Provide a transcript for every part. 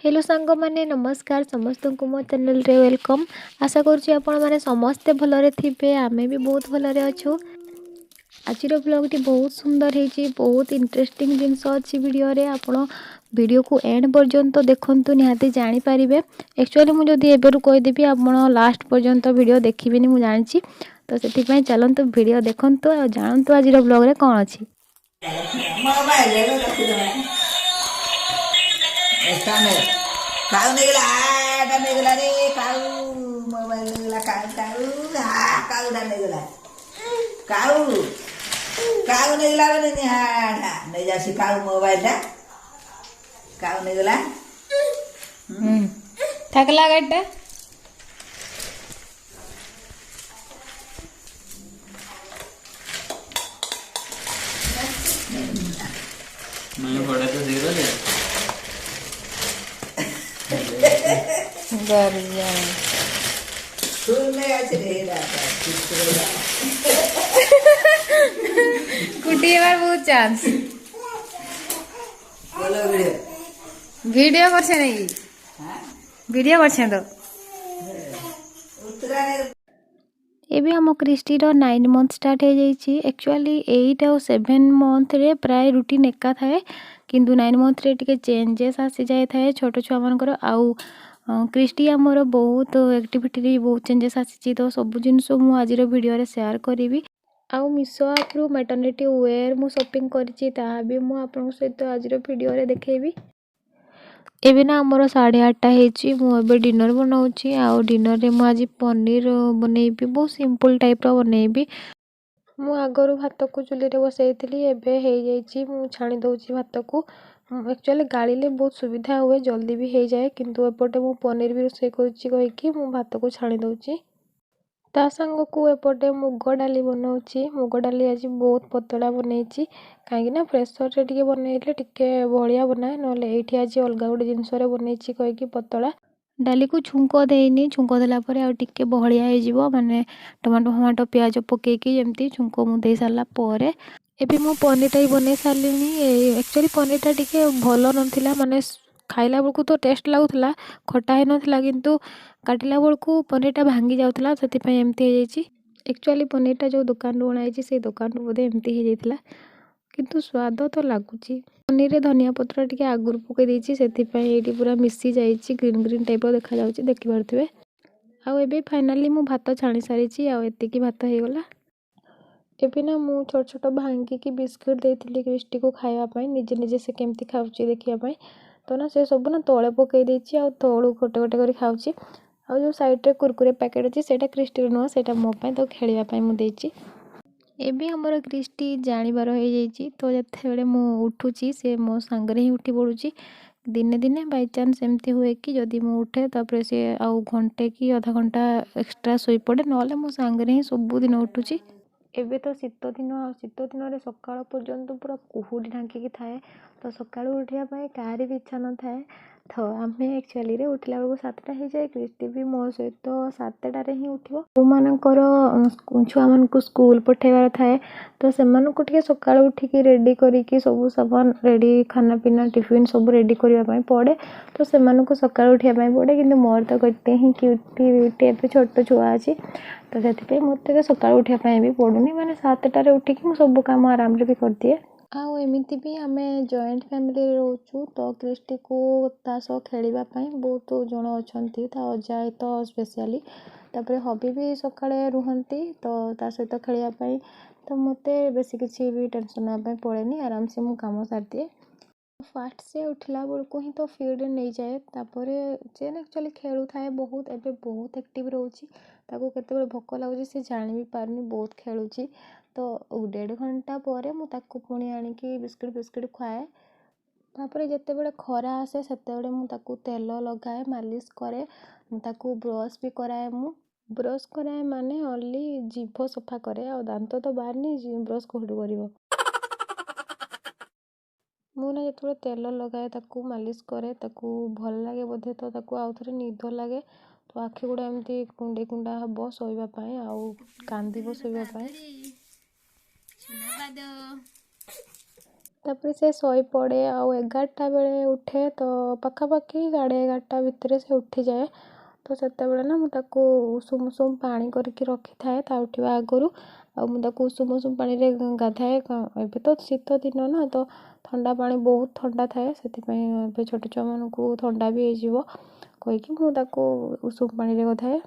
Hello सांग माने नमस्कार समस्त को मो चैनल रे वेलकम। आशा करुँच आपण मैंने समस्ते भलरे थे आमे भी बहुत भलरे अच्छु। आज ब्लॉग बहुत सुंदर है, बहुत इंटरेस्टिंग जिनस अच्छी वीडियो रे आपण वीडियो को एंड पर्यंत देखंतु निहाती जानि पारिबे। एक्चुअली मु जदी एबेरु कहि देबी आपण लास्ट पर्यंत वीडियो देखिबेनी मु जानिछि, तो सेति पय चलंतु वीडियो देखंतु आ जानंतु आज ब्लॉग रे कोन अछि। काऊ निघला आटा निघला रे काऊ मोबाईल निघला काऊ काऊ हा काऊडा निघला काऊ काऊ निघला रे निहाडा नाही जाशी काऊ मोबाईल दा काऊ निघला थकला गड्डा मैं बड़ा तो जीरो है गरिया सुनने आछे रे दादा कुटी बार बहुत चांस बोलो वीडियो वीडियो करछे नहीं हां वीडियो करछे तो उतराने एबे हम क्रिस्टी रो 9 मंथ स्टार्ट हो जाइछि। एक्चुअली 8 और 7 मंथ रे प्राय रूटीन एका थाए, किंतु 9 मंथ रे टिके चेंजेस आसी जाय थाए छोटो छुआ मानकर। आउ क्रिस्टी हमर बहुत एक्टिविटी रे बहुत चेंजेस आसी, तो सब जिनस मु आज रो वीडियो रे शेयर करिवि। आउ मिशो ऐप रु मैटरनिटी वेयर मु शॉपिंग करिछि, ता भी मु आपन सहित आज रो वीडियो रे देखेबी। एबे ना हमर 8:30 हेछि, मु एबे डिनर बनाउछि। आउ डिनर रे मु आज पनीर बनेबी, बहुत सिंपल टाइप रो बनेबी। मु आगरु भात को चुली रे बसैथिली, एबे हे जाइछि मु छाणी दउछि भात को। एक्चुअली गाड़ी ले बहुत सुविधा हुए, जल्दी भी हे जाए, किंतु एपटे मु पनीर भी रोसे करूछि कहि कि मु भात को छाणी दउछि। ता संग को एपटे मुग डाली बनाउछि। मुग डाली आज बहुत पतला बनैछि, काहे ना प्रेशर रे टिके बनैले टिके बढिया बनाए, नले एठी आज अलगा गुड जिंस रे बनैछि कहि कि पतला डाली को छुंको देइनी। छुंको देला परे आ टिके बहलिया हे जिवो, माने टमाटो टमाटो प्याज पके कि जेमती छुंको मु दे साला परे एबे मु पनीर टाई बनै सालिनी। एक्चुअली पनीर टा टिके भलो नथिला, माने खाइला बेलकु तो टेस्ट लागुथला, खटा हे नथिला, किंतु काटिला बेलकु पनीर टा भांगी जाउथला, सेति पय एमती हे जाइछि। एक्चुअली पनीर टा जो दुकान रो बनाइछि से दुकान रो बोधे एमती हे जाइथला, किंतु स्वाद तो लागुछि। पनीर रे धनिया पत्र टिके आगुर पके देछि, सेति पय एटी पूरा मिसी जाइछि, ग्रीन ग्रीन टाइप रो देखा जाउछि, देखि पारथुवे। आ एबे फाइनली मु भात छाणी सारिछि, आ एति की भात हे गला। एबे ना मु छोट छोट भांगी की बिस्कुट देथिली क्रिस्टी को खाइबा पय, निजे निजे से केमती खाउछि देखिया पय। तो ना से सब ना तळे पके देछि, आ तळु गोटे गोटे करी खाउछि। आ जो साइड रे कुरकुरे पैकेट अछि सेटा क्रिस्टी नो, सेटा मो पय तो खेलिया पय मु देछि। एबे हमर क्रिस्टी जानिबार हो जाइछि, तो जथे बेले मु उठुछि से मो संगरे ही उठी पडुछि। दिने दिने बाय चांस एमती हुए कि जदी मु उठे तापरे से आउ घंटे की आधा घंटा एक्स्ट्रा सोई पड़े, नले मो संगरे ही सब दिन उठुछि। एबे तो शीत दिन रे सकाळ पर्यंत पूरा कुहुडी ढांकी की थाए, तो सकाळ उठिया पय कारी भी इच्छा न थाए। तो आमे एक्चुअली रे उठिला बेलको 7टा हे जाए, क्रिस्टी भी मो सहित 7टा रे ही उठिबो। जो मानकर छुआ मान को स्कूल पठेबार थाए, तो से मान को टिके सकाळ उठी की रेडी करी की सब सामान रेडी, खाना पीना टिफिन सब रेडी करिया पय पड़े, तो से मान को सकाळ उठिया पय पड़े। किंतु मोर तो गते ही क्यूटी पे छोट छुआ अछि, तो सेति पे मते सकाळ उठिया पय भी पडुनी, माने 7टा रे उठी की मु सब काम आराम रे भी कर दिए। आउ एमिति भी आमे जॉइंट फैमिली रे रहउछु, तो क्रिस्टी को ता सह खेलिबा पय बहुत जण अछंती, ता अजा तो स्पेशली तापरे हबी भी सकाळे रुहंती, तो ता सहित खेलिबा पय। तो मते बेसी किछि भी टेंशन ना पय पड़ेनी, आराम से मु काम सार दिए। फास्ट से उठला बेलको ही तो फील्ड नहीं जाए, तापरे जेन एक्चुअली खेलु थाए बहुत, एबे बहुत एक्टिव रहउछि। ताको केते बेले भोक लागुछि से जानि भी पारनी, बहुत खेलुछि। तो 1.5 घंटा परे मु ताको पुणी आनी की बिस्किट बिस्किट खुआए। तापरे जते बेले खरा आसे सेते बेले मु ताको तेल लगाए, मालिश करे, मु ताको ब्रश भी कराए। मु ब्रश कराए माने ओनली जीभ सफा करे, आ दांत तो बाहरनी, ब्रश कोठु करिवो। मु ना जते तेल लगाए ताको मालिश करे, ताको भल लागे बोधे, तो ताको आउ थरे निद लागे, तो आखि गुडा एमती कुंडे कुंडा हबो सोइबा पय, आउ कांदीबो सोइबा पय। ତାପରେ ସେ ଶୋଇ ପଡ଼େ ଆଉ 11ଟା ବେଳେ ଉଠେ ତ ପାଖାପାଖି 11:30 ଭିତରେ ସେ ଉଠିଯାଏ। ତ ସେତେବେଳେ ନା ମୁଁ ତାକୁ ଉଷୁମ ଉଷୁମ ପାଣି କରିକି ରଖିଥାଏ ତା ଉଠିବା ଆଗରୁ। ଆଉ ମୁଁ ତାକୁ ଉଷୁମ ଉଷୁମ ପାଣିରେ ଗାଧାଏ। ଏବେ ତ ଶୀତ ଦିନ ନା, ତ ଥଣ୍ଡା ପାଣି ବହୁତ ଥଣ୍ଡା ଥାଏ, ସେଥିପାଇଁ ଏବେ ଛୋଟ ଛୁଆମାନଙ୍କୁ ଥଣ୍ଡା ବି ହେଇଯିବ କହିକି ମୁଁ ତାକୁ ଉଷୁମ ପାଣିରେ ଗାଧାଏ।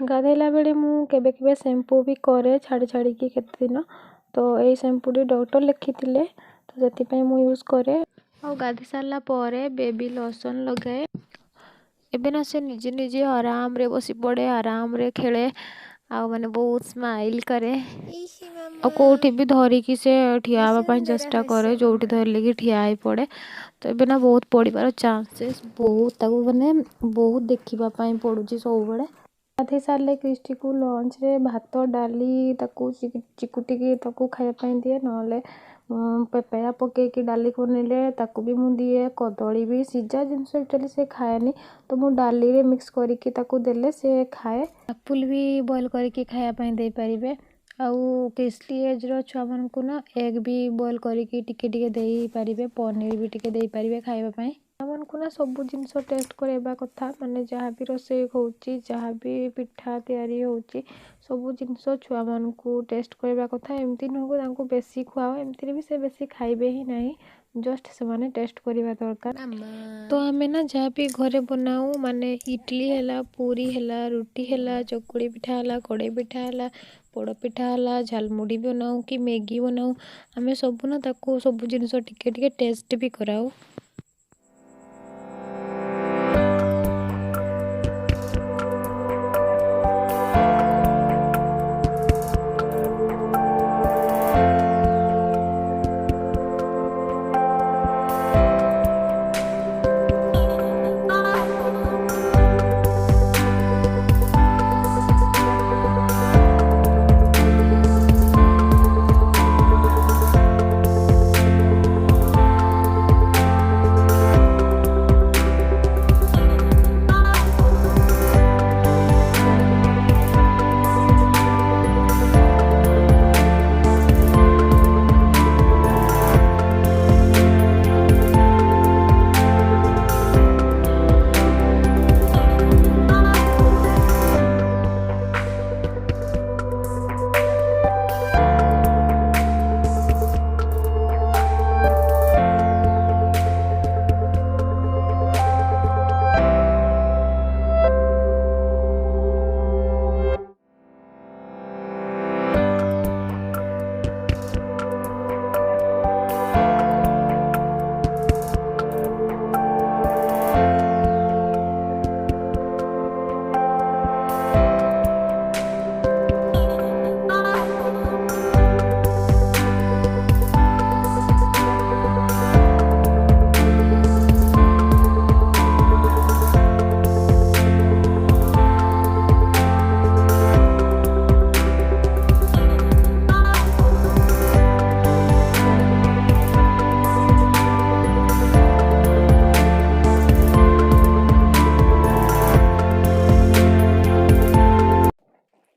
ଗାଧେଇଲା ବେଳେ ମୁଁ କେବେ କେବେ ଶ୍ୟାମ୍ପୁ ବି କରେ ଛାଡ଼ି ଛାଡ଼ିକି କେତେ ଦିନ। ତ ଏଇ ଶ୍ୟାମ୍ପୁଟି ଡକ୍ଟର ଲେଖିଥିଲେ, ତ ସେଥିପାଇଁ ମୁଁ ୟୁଜ୍ କରେ। ଆଉ ଗାଧେଇ ସାରିଲା ପରେ ବେବି ଲୋସନ୍ ଲଗାଏ। ଏବେ ନା ସେ ନିଜେ ନିଜେ ଆରାମରେ ବସି ପଡ଼େ, ଆରାମରେ ଖେଳେ, ଆଉ ମାନେ ବହୁତ ସ୍ମାଇଲ୍ କରେ। ଆଉ କେଉଁଠି ବି ଧରିକି ସେ ଠିଆ ହେବା ପାଇଁ ଚେଷ୍ଟା କରେ, ଯେଉଁଠି ଧରିଲେ କି ଠିଆ ହେଇ ପଡ଼େ। ତ ଏବେ ନା ବହୁତ ପଡ଼ିବାର ଚାନ୍ସେସ୍ ବହୁତ, ତାକୁ ମାନେ ବହୁତ ଦେଖିବା ପାଇଁ ପଡ଼ୁଛି ସବୁବେଳେ। ଗାଧେଇ ସାରିଲେ କ୍ରିଷ୍ଟିକୁ ଲଞ୍ଚରେ ଭାତ ଡାଲି ତାକୁ ଚିକୁଟିକି ତାକୁ ଖାଇବା ପାଇଁ ଦିଏ, ନହେଲେ ପେପେୟା ପକେଇକି ଡାଲି ବନେଇଲେ ତାକୁ ବି ମୁଁ ଦିଏ। କଦଳୀ ବି, ସିଝା ଜିନିଷ ଆକ୍ଚୁଆଲି ସେ ଖାଏନି, ତ ମୁଁ ଡାଲିରେ ମିକ୍ସ କରିକି ତାକୁ ଦେଲେ ସେ ଖାଏ। ଆପଲ୍ ବି ବଏଲ୍ କରିକି ଖାଇବା ପାଇଁ ଦେଇପାରିବେ। ଆଉ କ୍ରିସ୍ଲି ଏଜ୍ର ଛୁଆମାନଙ୍କୁ ନା ଏଗ୍ ବି ବଏଲ୍ କରିକି ଟିକେ ଟିକେ ଦେଇପାରିବେ, ପନିର ବି ଟିକେ ଦେଇପାରିବେ ଖାଇବା ପାଇଁ। ଛୁଆମାନଙ୍କୁ ନା ସବୁ ଜିନିଷ ଟେଷ୍ଟ କରାଇବା କଥା, ମାନେ ଯାହା ବି ରୋଷେଇ ହେଉଛି, ଯାହା ବି ପିଠା ତିଆରି ହେଉଛି, ସବୁ ଜିନିଷ ଛୁଆମାନଙ୍କୁ ଟେଷ୍ଟ କରିବା କଥା। ଏମିତି ନୁହେଁ ତାଙ୍କୁ ବେଶୀ ଖୁଆଅ, ଏମିତିରେ ବି ସେ ବେଶୀ ଖାଇବେ ହିଁ ନାହିଁ, ଜଷ୍ଟ ସେମାନେ ଟେଷ୍ଟ କରିବା ଦରକାର। ତ ଆମେ ନା ଯାହା ବି ଘରେ ବନାଉ, ମାନେ ଇଡଲି ହେଲା, ପୁରୀ ହେଲା, ରୁଟି ହେଲା, ଚକୁଳି ପିଠା ହେଲା, କଡ଼େଇ ପିଠା ହେଲା, ପୋଡ଼ ପିଠା ହେଲା, ଝାଲମୁଢ଼ି ବନାଉ କି ମ୍ୟାଗି ବନାଉ, ଆମେ ସବୁ ନା ତାକୁ ସବୁ ଜିନିଷ ଟିକେ ଟିକେ ଟେଷ୍ଟ ବି କରାଉ।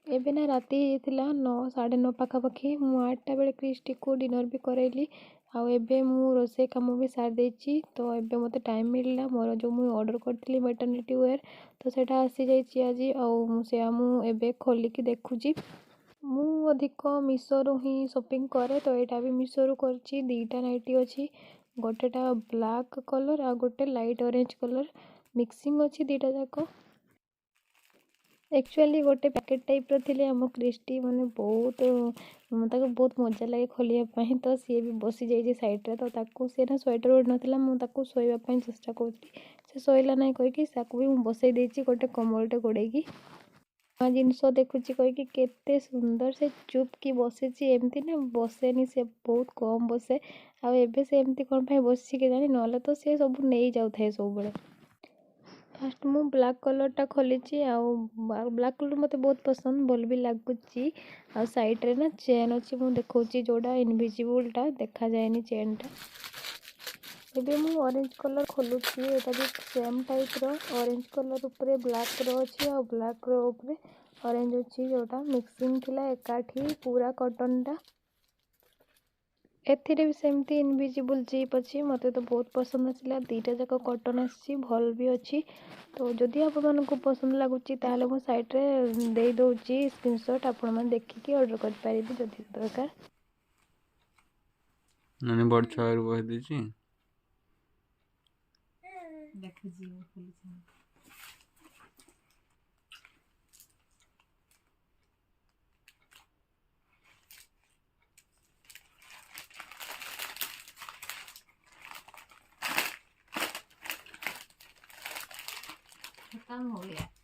ଏବେ ନା ରାତି ହେଇଯାଇଥିଲା 9, 9:30 ପାଖାପାଖି। ମୁଁ 8ଟା ବେଳେ କ୍ରିଷ୍ଟିକୁ ଡିନର୍ ବି କରାଇଲି। ଆଉ ଏବେ ମୁଁ ରୋଷେଇ କାମ ବି ସାରି ଦେଇଛି। ତ ଏବେ ମୋତେ ଟାଇମ୍ ମିଳିଲା, ମୋର ଯେଉଁ ମୁଁ ଅର୍ଡ଼ର୍ କରିଥିଲି ମେଟର୍ନିଟି ୱେର୍, ତ ସେଇଟା ଆସିଯାଇଛି ଆଜି। ଆଉ ସେଇଆ ମୁଁ ଏବେ ଖୋଲିକି ଦେଖୁଛି। ମୁଁ ଅଧିକ ମିଶୋରୁ ହିଁ ସପିଂ କରେ, ତ ଏଇଟା ବି ମିଶୋରୁ କରିଛି। 2ଟା ନାଇଟି ଅଛି, ଗୋଟେଟା ବ୍ଲାକ୍ କଲର୍ ଆଉ ଗୋଟେ ଲାଇଟ୍ ଅରେଞ୍ଜ କଲର୍, ମିକ୍ସିଂ ଅଛି 2ଟା ଯାକ। एक्चुअली गोटे पैकेट टाइप रे आम क्रिस्टी माने बहुत ताको बहुत मजा लगे खोलिया तो सी भी बसी जाइए साइड्रे तो ताको सी ना स्वेटर उड़ नाला मुझे शोवाई चेष्टा कर शोला ना कहीकि भी बसई देती गोटे कमलटे गोड़ेकी हाँ जिनस देखुची कहीकि केते सुंदर से चुप की बसी एमती ना बसेनी से बहुत कम बसे आबे से एमती कौन बस के जानी ना तो सी सब नहीं जाऊ थाए सब बड़े फास्ट मु ब्लैक कलरटा खोली ब्लैक कलर मत बहुत पसंद भल भी लगुच साइड रे ना चेन अच्छी मुझे देखा जोड़ा इनविजिबलटा देखा जाए चेनटा एबे मु ऑरेंज कलर खोलुची एटा भी सेम टाइप रो ऑरेंज कलर ऊपर ब्लैक रो अच्छी और ब्लैक रो ऊपर ऑरेंज अच्छी जोटा मिक्सिंग थिला एकाठी पूरा कॉटनटा एथिरे भी सेमती इनविजिबल जिप अच्छी मते तो बहुत पसंद आसला दीटा जाक कॉटन आसी भल भी अच्छी तो जदि आपण को पसंद लगुच ताले मो साइट रे दे दउची स्क्रीनशॉट आपण मन देखिकी ऑर्डर कर पारिबे जदि दरकार मैंने बड़ छुआ कह देची देखुची खत्म हो गया।